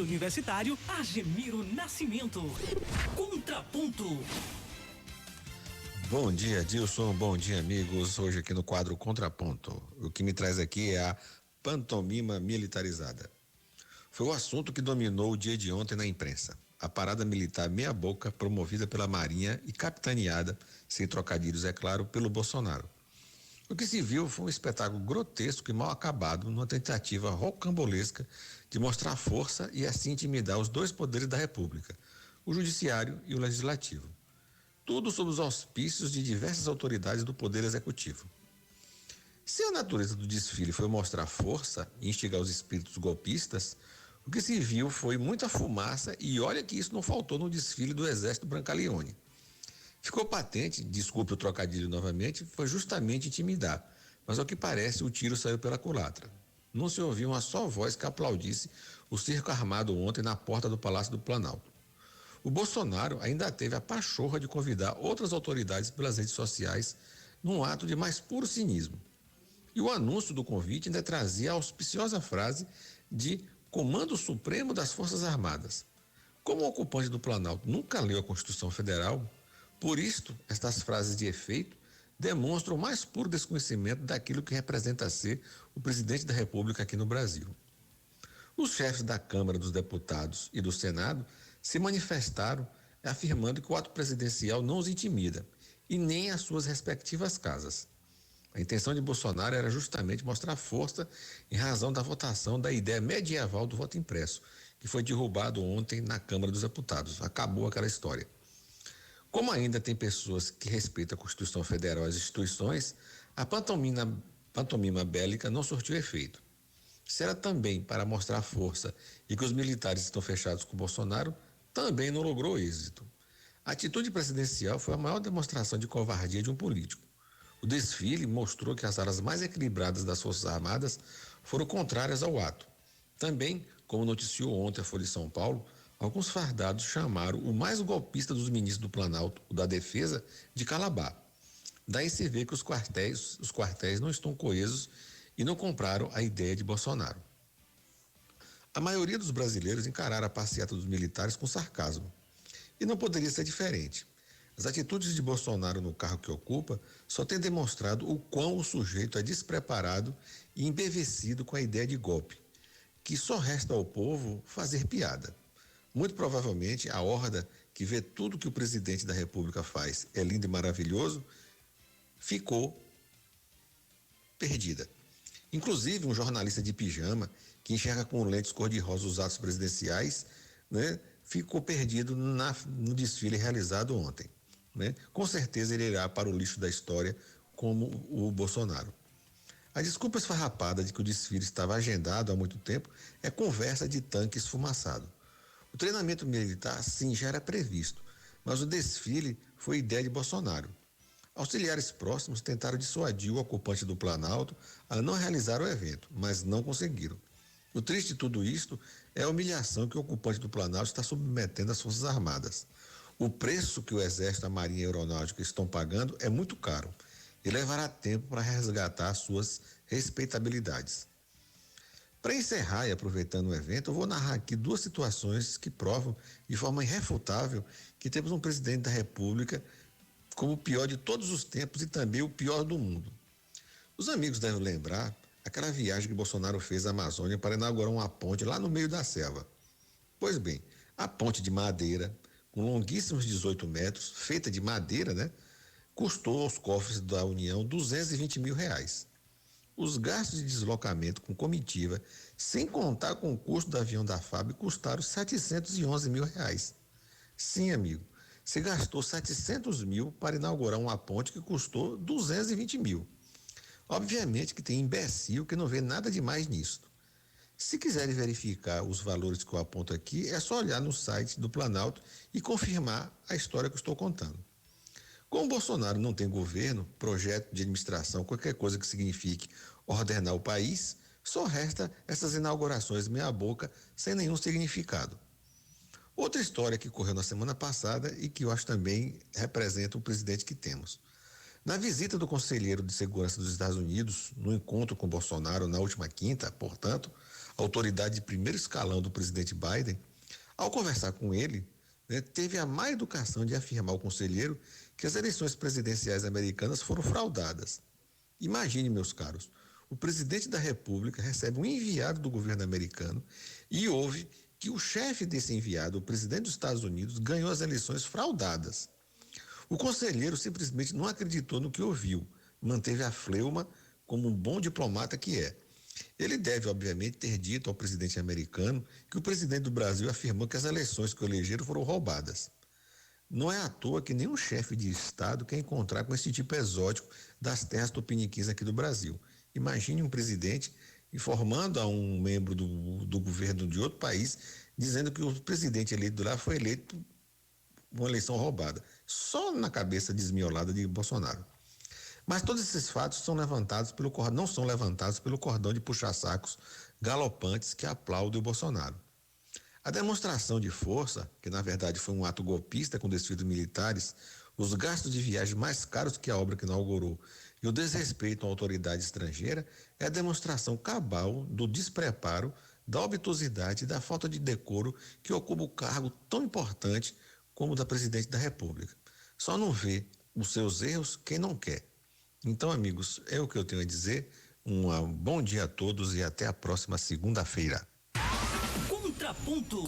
Universitário Agemiro Nascimento. Contraponto. Bom dia, Dilson. Bom dia, amigos. Hoje aqui no quadro Contraponto. O que me traz aqui é a pantomima militarizada. Foi o assunto que dominou o dia de ontem na imprensa. A parada militar meia boca, promovida pela Marinha e capitaneada, sem trocadilhos, é claro, pelo Bolsonaro. O que se viu foi um espetáculo grotesco e mal acabado, numa tentativa rocambolesca de mostrar força e assim intimidar os dois poderes da República, o Judiciário e o Legislativo. Tudo sob os auspícios de diversas autoridades do Poder Executivo. Se a natureza do desfile foi mostrar força e instigar os espíritos golpistas, o que se viu foi muita fumaça e olha que isso não faltou no desfile do Exército Brancaleone. Ficou patente, desculpe o trocadilho novamente, foi justamente intimidar, mas ao que parece o tiro saiu pela culatra. Não se ouviu uma só voz que aplaudisse o circo armado ontem na porta do Palácio do Planalto. O Bolsonaro ainda teve a pachorra de convidar outras autoridades pelas redes sociais num ato de mais puro cinismo. E o anúncio do convite ainda trazia a auspiciosa frase de Comando Supremo das Forças Armadas. Como o ocupante do Planalto nunca leu a Constituição Federal, por isto, estas frases de efeito demonstram o mais puro desconhecimento daquilo que representa ser o presidente da República aqui no Brasil. Os chefes da Câmara dos Deputados e do Senado se manifestaram afirmando que o ato presidencial não os intimida e nem as suas respectivas casas. A intenção de Bolsonaro era justamente mostrar força em razão da votação da ideia medieval do voto impresso, que foi derrubado ontem na Câmara dos Deputados. Acabou aquela história. Como ainda tem pessoas que respeitam a Constituição Federal e as instituições, a pantomima bélica não surtiu efeito. Se era também para mostrar força e que os militares estão fechados com Bolsonaro, também não logrou êxito. A atitude presidencial foi a maior demonstração de covardia de um político. O desfile mostrou que as alas mais equilibradas das Forças Armadas foram contrárias ao ato. Também, como noticiou ontem a Folha de São Paulo, alguns fardados chamaram o mais golpista dos ministros do Planalto, o da Defesa, de Calabar. Daí se vê que os quartéis não estão coesos e não compraram a ideia de Bolsonaro. A maioria dos brasileiros encararam a passeata dos militares com sarcasmo. E não poderia ser diferente. As atitudes de Bolsonaro no carro que ocupa só têm demonstrado o quão o sujeito é despreparado e embevecido com a ideia de golpe, que só resta ao povo fazer piada. Muito provavelmente a horda que vê tudo que o presidente da República faz é lindo e maravilhoso, ficou perdida. Inclusive um jornalista de pijama que enxerga com lentes cor-de-rosa os atos presidenciais, né, ficou perdido no desfile realizado ontem. Né? Com certeza ele irá para o lixo da história como o Bolsonaro. A desculpa esfarrapada de que o desfile estava agendado há muito tempo é conversa de tanque esfumaçado. O treinamento militar, sim, já era previsto, mas o desfile foi ideia de Bolsonaro. Auxiliares próximos tentaram dissuadir o ocupante do Planalto a não realizar o evento, mas não conseguiram. O triste de tudo isto é a humilhação que o ocupante do Planalto está submetendo às Forças Armadas. O preço que o Exército, a Marinha e a Aeronáutica estão pagando é muito caro e levará tempo para resgatar suas respeitabilidades. Para encerrar e aproveitando o evento, eu vou narrar aqui duas situações que provam de forma irrefutável que temos um presidente da República como o pior de todos os tempos e também o pior do mundo. Os amigos devem lembrar aquela viagem que Bolsonaro fez à Amazônia para inaugurar uma ponte lá no meio da selva. Pois bem, a ponte de madeira, com longuíssimos 18 metros, feita de madeira, né, custou aos cofres da União R$220 mil. Os gastos de deslocamento com comitiva, sem contar com o custo do avião da FAB, custaram R$711 mil. Sim, amigo, você gastou 700 mil para inaugurar uma ponte que custou 220 mil. Obviamente que tem imbecil que não vê nada demais nisso. Se quiserem verificar os valores que eu aponto aqui, é só olhar no site do Planalto e confirmar a história que eu estou contando. Como o Bolsonaro não tem governo, projeto de administração, qualquer coisa que signifique ordenar o país, só resta essas inaugurações meia boca sem nenhum significado. Outra história que ocorreu na semana passada e que eu acho também representa o presidente que temos. Na visita do conselheiro de segurança dos Estados Unidos, no encontro com Bolsonaro na última quinta, portanto, autoridade de primeiro escalão do presidente Biden, ao conversar com ele, né, teve a má educação de afirmar ao conselheiro que as eleições presidenciais americanas foram fraudadas. Imagine, meus caros, o presidente da República recebe um enviado do governo americano e ouve que o chefe desse enviado, o presidente dos Estados Unidos, ganhou as eleições fraudadas. O conselheiro simplesmente não acreditou no que ouviu, manteve a fleuma como um bom diplomata que é. Ele deve, obviamente, ter dito ao presidente americano que o presidente do Brasil afirmou que as eleições que o elegeram foram roubadas. Não é à toa que nenhum chefe de Estado quer encontrar com esse tipo exótico das terras tupiniquins aqui do Brasil. Imagine um presidente informando a um membro do governo de outro país, dizendo que o presidente eleito lá foi eleito por uma eleição roubada. Só na cabeça desmiolada de Bolsonaro. Mas todos esses fatos não são levantados pelo cordão de puxa-sacos galopantes que aplaudem o Bolsonaro. A demonstração de força, que na verdade foi um ato golpista com desfiles militares, os gastos de viagem mais caros que a obra que inaugurou e o desrespeito à autoridade estrangeira é a demonstração cabal do despreparo, da obtusidade e da falta de decoro que ocupa o cargo tão importante como o da presidente da República. Só não vê os seus erros quem não quer. Então, amigos, é o que eu tenho a dizer. Um bom dia a todos e até a próxima segunda-feira. Contraponto.